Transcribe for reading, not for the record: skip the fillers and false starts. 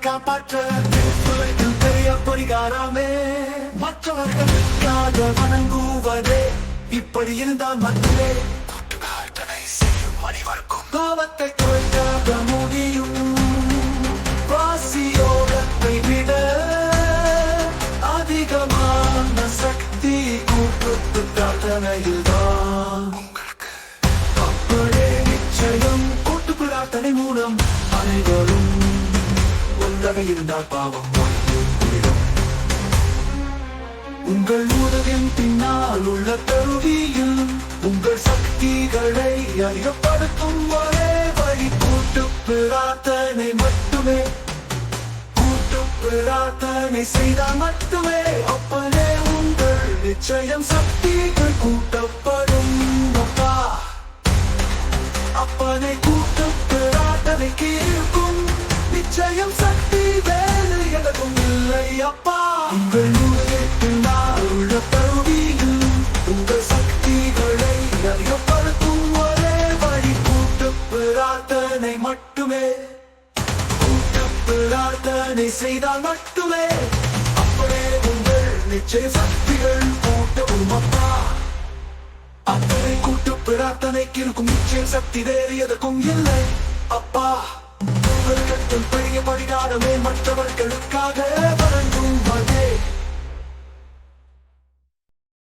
காப்பாற்ற பெரிய பரிகாரமே மற்றவர்களுக்காக வணங்குவதே. இப்படி இருந்தால் மட்டுமே பாவத்தை குறைக்க முடியும். வாசியோகத்தை விட அதிகமான சக்தி கூட்டு பிரார்த்தனையில் தான். அப்படியே நிச்சயம் கூட்டு பிரார்த்தனை மூலம் அனைவரும் ஒன்றாக இருந்தால் பாவம் குறையும். உங்கள் உதவியின் பின்னால் உள்ள கருவியில் உங்கள் சக்திகளை அதிகப்படுத்தும் ஒரே வழி கூட்டு பிரார்த்தனை மட்டுமே. கூட்டு பிரார்த்தனை செய்தால் மட்டுமே அப்பனே உங்கள் நிச்சயம் சக்திகள் கூட்டப்படும். அப்பா அப்பனை கூட்டு பிரார்த்தனைக்கு இருக்கும் நிச்சயம் சக்தி வேறு எதற்கும் இல்லை. அப்பா உங்கள் பின்னால் உள்ள கருவியில் உங்கள் சக்திகளை அதிகப்படுத்தும் ஒரே வழி கூட்டு பிரார்த்தனை மட்டுமே. கூட்டு பிரார்த்தனை செய்தால் மட்டுமே அப்படியே உங்கள் நிச்சய சக்திகள் கூட்டவும். அப்பா அப்பனை கூட்டு பிரார்த்தனைக்கு இருக்கும் நிச்சயம் சக்தி வேறு எதற்கும் இல்லை. அப்பா பெரிய பரிகாரமே மற்றவர்களுக்காக